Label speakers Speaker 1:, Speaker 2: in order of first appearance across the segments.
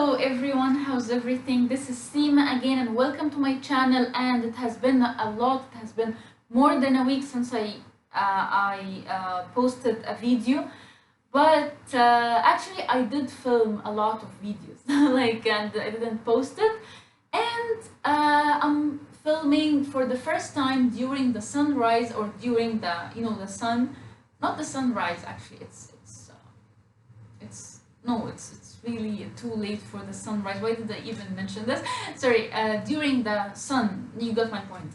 Speaker 1: Hello everyone, how's everything? This is Seema again and welcome to my channel. And it has been it has been more than a week since I posted a video. But actually I did film a lot of videos and I didn't post it. And I'm filming for the first time during the sunrise, or during the sun, not the sunrise actually, it's no, it's really too late for the sunrise. Why did I even mention this? Sorry, during the sun. You got my point.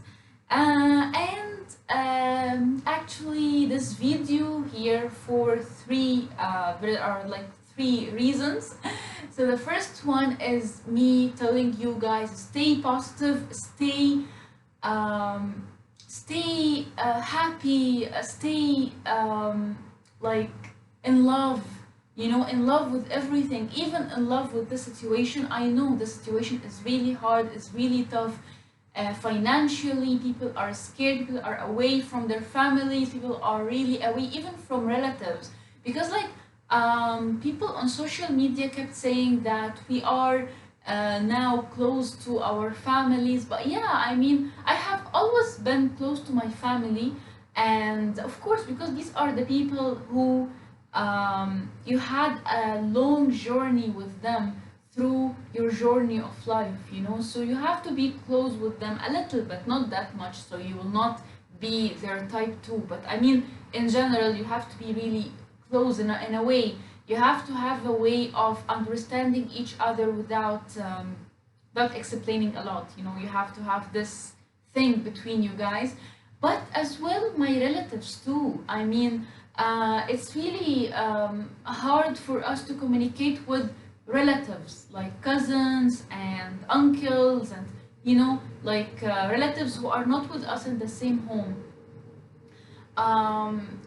Speaker 1: Actually, this video here for there are like three reasons. So the first one is me telling you guys, stay positive, stay happy, stay like in love, in love with everything, even in love with the situation. I know the situation is really hard, it's really tough. Financially, people are scared, people are away from their families, people are really away even from relatives. Because people on social media kept saying that we are now close to our families. But yeah, I mean, I have always been close to my family. And of course, because these are the people who you had a long journey with them through your journey of life, so you have to be close with them a little bit, not that much, so you will not be their type 2. But I mean, in general, you have to be really close in a way. You have to have a way of understanding each other without explaining a lot. You have to have this thing between you guys. But as well, my relatives too. I mean, it's really hard for us to communicate with relatives like cousins and uncles, and relatives who are not with us in the same home.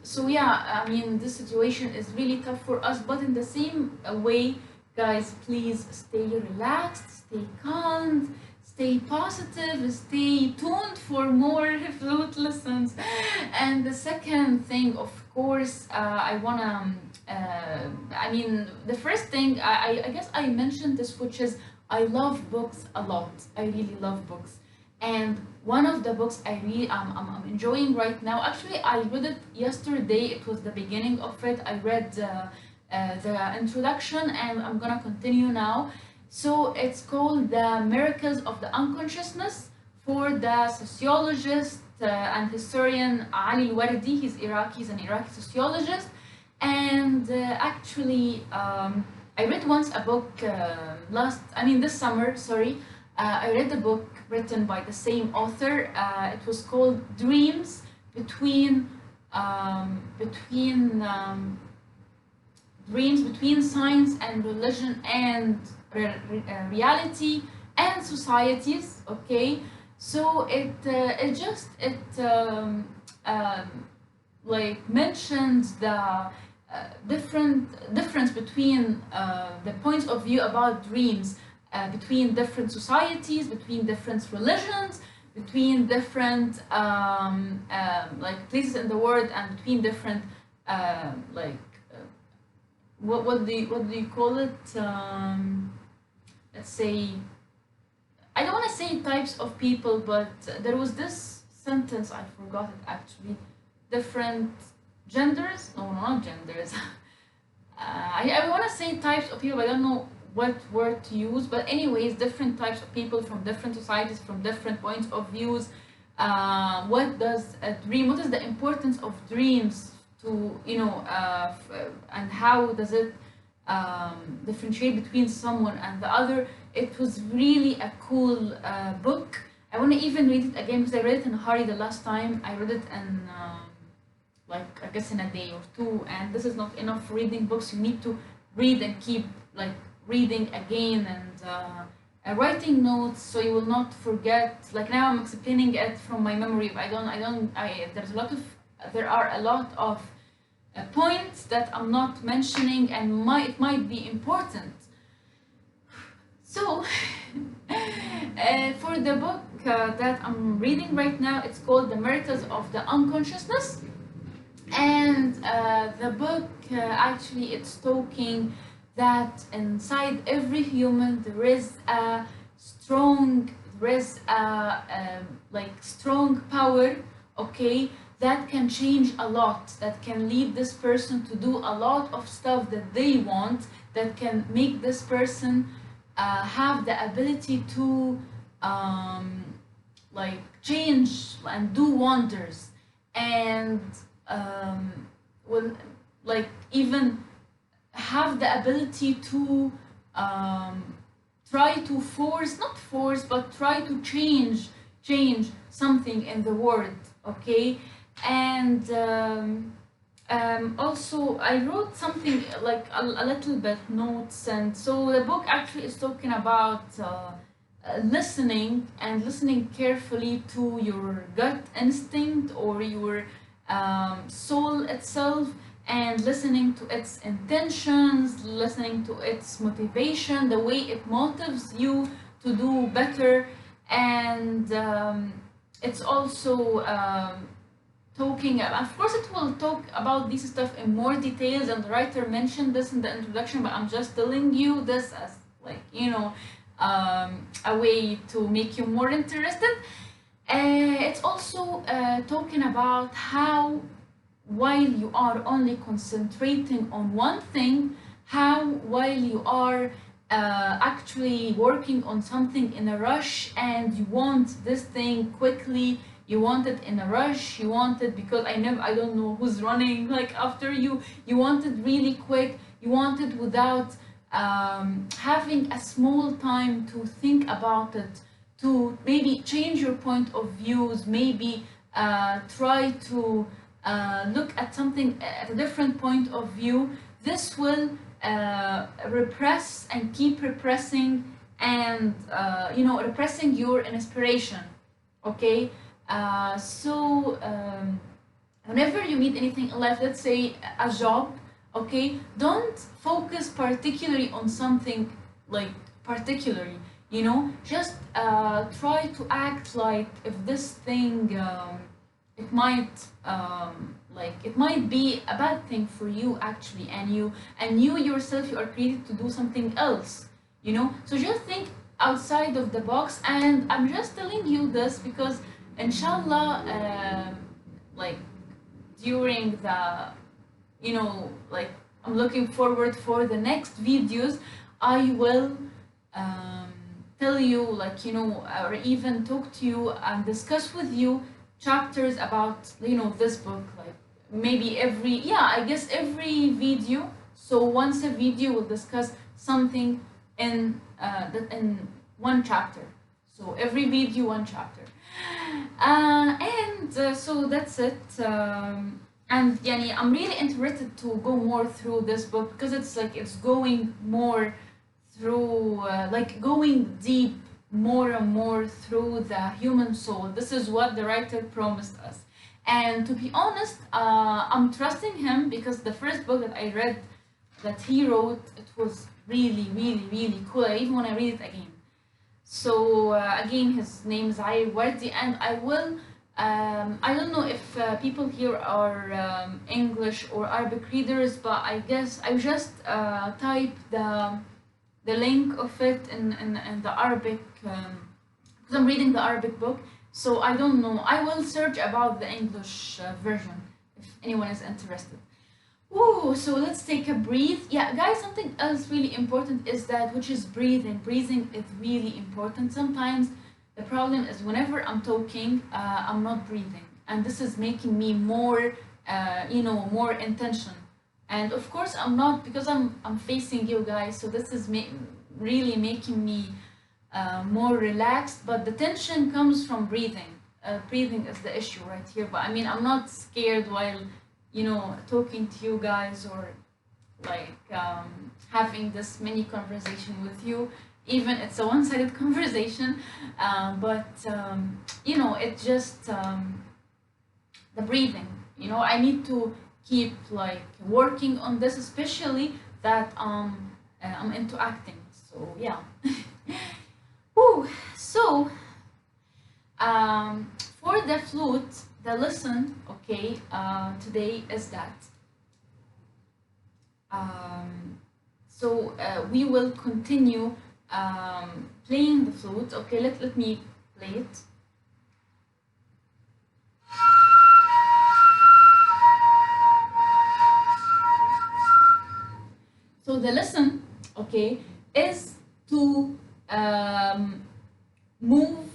Speaker 1: So yeah, I mean, this situation is really tough for us, but in the same way, guys, please stay relaxed, stay calm, stay positive, stay tuned for more flute lessons. And the second thing, of course, I mean, the first thing, I guess I mentioned this, which is I love books a lot. I really love books. And one of the books I'm enjoying right now, actually, I read it yesterday. It was the beginning of it. I read the introduction, and I'm gonna continue now. So it's called The Miracles of the Unconsciousness, for the sociologist and historian Ali Wardi. He's Iraqi, he's an Iraqi sociologist. And actually, I read once a book this summer, sorry. I read a book written by the same author. It was called Dreams Between Dreams Between Science and Religion and Reality and Societies. Okay, so it mentions the difference between the points of view about dreams, between different societies, between different religions, between different places in the world, and between different what do you call it? Let's say, I don't want to say types of people, but there was this sentence, I forgot it actually. Different genders? No, not genders. I want to say types of people, but I don't know what word to use. But anyways, different types of people from different societies, from different points of views. What does a dream? What is the importance of dreams to and how does it differentiate between someone and the other? It was really a cool book. I want to even read it again, because I read it in a hurry the last time. I read it in I guess in a day or two, and this is not enough for reading books. You need to read and keep reading again, and writing notes, so you will not forget. Like now I'm explaining it from my memory, but there are a lot of points that I'm not mentioning, and it might be important. So for the book that I'm reading right now, it's called The Miracles of the Unconsciousness. And the book, actually, it's talking that inside every human there is a like strong power, okay, that can change a lot, that can lead this person to do a lot of stuff that they want, that can make this person have the ability to like change and do wonders, and will like even have the ability to um, try to force, not force, but try to change something in the world, okay. And also I wrote something like a little bit notes, and so the book actually is talking about listening, and listening carefully to your gut instinct or your soul itself, and listening to its intentions, listening to its motivation, the way it motives you to do better. And it's also talking, of course it will talk about this stuff in more details, and the writer mentioned this in the introduction, but I'm just telling you this as like, you know, a way to make you more interested. It's also talking about how, while you are only concentrating on one thing, how while you are actually working on something in a rush, and you want this thing quickly, you want it in a rush, you want it because I don't know who's running like after you, you want it really quick, you want it without having a small time to think about it, to maybe change your point of views, maybe try to look at something at a different point of view. This will repress and keep repressing, and you know, repressing your inspiration, okay. Whenever you meet anything in life, let's say a job, okay, don't focus particularly on something like particularly, you know, just try to act like if this thing it might like it might be a bad thing for you actually, and you yourself, you are created to do something else, you know. So just think outside of the box, and I'm just telling you this because inshallah like during the, you know, like I'm looking forward for the next videos, I will tell you, like, you know, or even talk to you and discuss with you chapters about, you know, this book, like maybe every, yeah, I guess every video. So once a video will discuss something in in one chapter, so every video one chapter. So that's it. And yani, I'm really interested to go more through this book because it's like it's going more through like going deep more and more through the human soul. This is what the writer promised us. And to be honest, I'm trusting him because the first book that I read that he wrote, it was really, really, really cool. I even want to read it again. So again, his name is Wardi, and I will. I don't know if people here are English or Arabic readers, but I guess I just type the link of it in the Arabic because I'm reading the Arabic book. So I don't know. I will search about the English version if anyone is interested. Woo, so let's take a breathe. Yeah, guys, something else really important is that, which is breathing. Breathing is really important. Sometimes the problem is whenever I'm talking, I'm not breathing. And this is making me more, you know, more intention. And of course, I'm not, because I'm facing you guys. So this is really making me more relaxed. But the tension comes from breathing. Breathing is the issue right here. But I mean, I'm not scared while, you know, talking to you guys, or like having this mini conversation with you. Even it's a one-sided conversation, you know, it's just the breathing. You know, I need to keep like working on this, especially that I'm into acting. So yeah. Woo. So for the flute, the lesson, today is that So we will continue playing the flute. Okay, let me play it. So the lesson, okay, is to um, move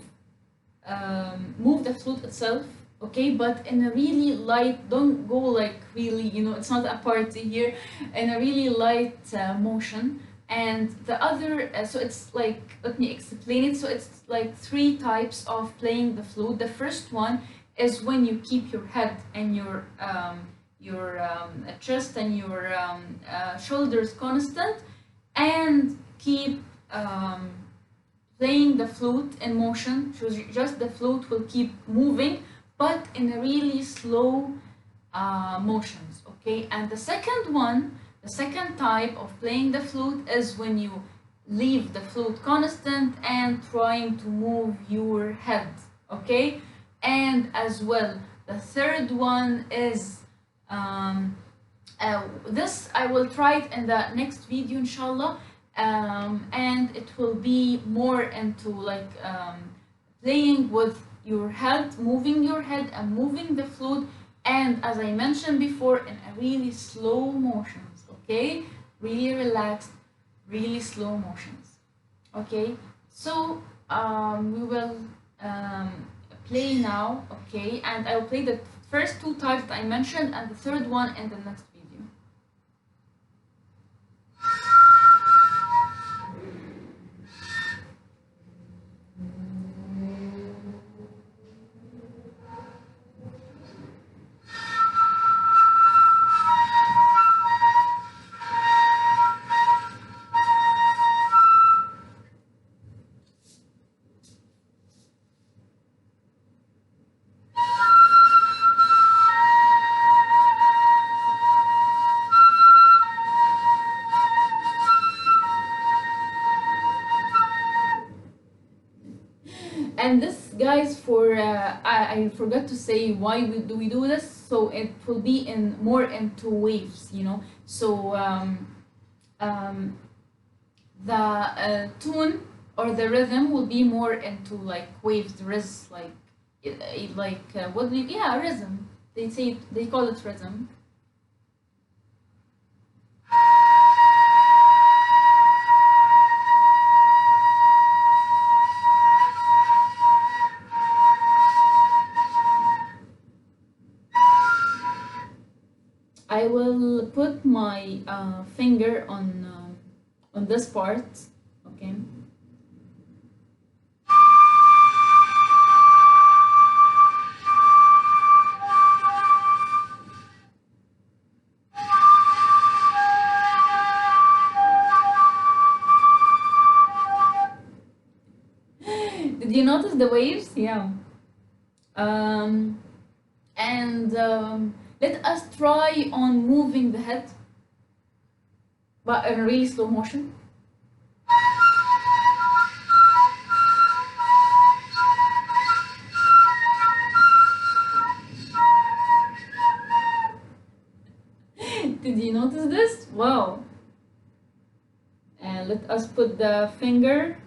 Speaker 1: move the flute itself, okay, but in a really light, don't go like really, you know, it's not a party here, in a really light motion. And the other, so it's like, let me explain it. So it's like three types of playing the flute. The first one is when you keep your head and your chest and your shoulders constant, and keep playing the flute in motion. So just the flute will keep moving, but in a really slow motions, okay. And the second one, the second type of playing the flute, is when you leave the flute constant and trying to move your head, okay. And as well, the third one is this I will try it in the next video, inshallah. And it will be more into like playing with your head, moving your head and moving the flute, and as I mentioned before, in a really slow motions, okay, really relaxed, really slow motions, okay. So we will play now, okay, and I will play the first two types that I mentioned and the third one in the next video. And this, guys, for I forgot to say why we do this. So it will be in more into waves, you know. So um, the tune or the rhythm will be more into like waves. There is like what we, yeah, rhythm. They say, they call it rhythm. I will put my finger on this part, okay. Did you notice the waves? Yeah. Um, and let us try on moving the head, but in a really slow motion. Did you notice this? Wow. And let us put the finger.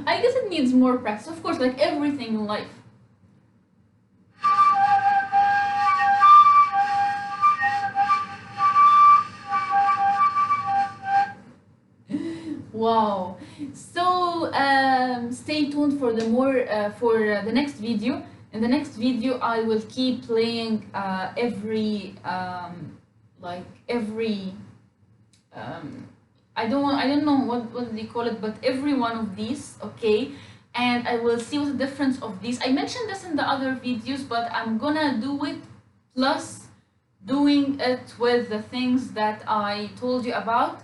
Speaker 1: I guess it needs more practice, of course, like everything in life. Wow. So stay tuned for the more for the next video. In the next video, I will keep playing every like every I don't know what they call it, but every one of these, okay. And I will see what the difference of these. I mentioned this in the other videos, but I'm gonna do it plus doing it with the things that I told you about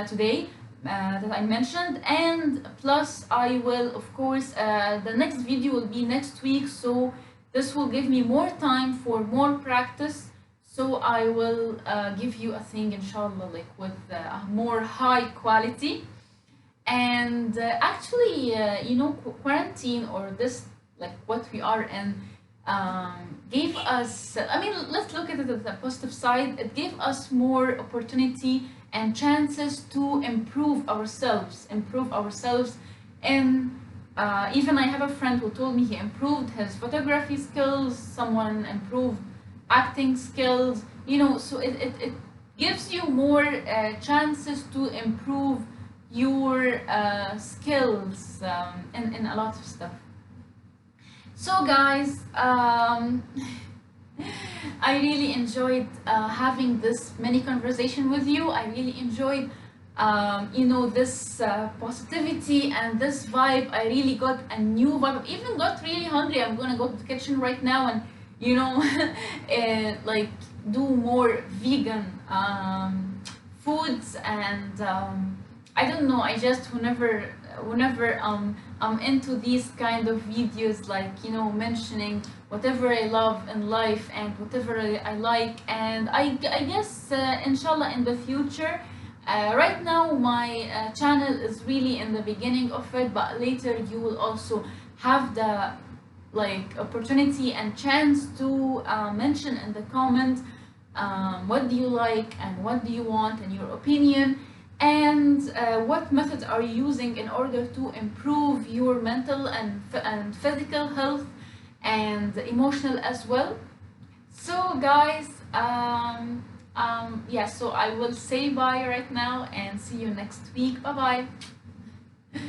Speaker 1: today, that I mentioned, and plus I will, of course, the next video will be next week, so this will give me more time for more practice. So I will give you a thing, inshallah, like with more high quality. And actually, quarantine, or this, like what we are in, gave us, I mean, let's look at it at the positive side. It gave us more opportunity and chances to improve ourselves. And even I have a friend who told me he improved his photography skills, someone improved acting skills, so it gives you more chances to improve your skills in a lot of stuff. So guys, I really enjoyed having this mini conversation with you. I really enjoyed this positivity and this vibe. I really got a new vibe. I even got really hungry. I'm gonna go to the kitchen right now and like do more vegan foods. And I don't know, I just whenever I'm into these kind of videos, like mentioning whatever I love in life and whatever I like. And I guess inshallah in the future, right now my channel is really in the beginning of it, but later you will also have the like opportunity and chance to mention in the comment what do you like and what do you want in your opinion, and what methods are you using in order to improve your mental and physical health and emotional as well. So guys, yeah, so I will say bye right now and see you next week. Bye bye.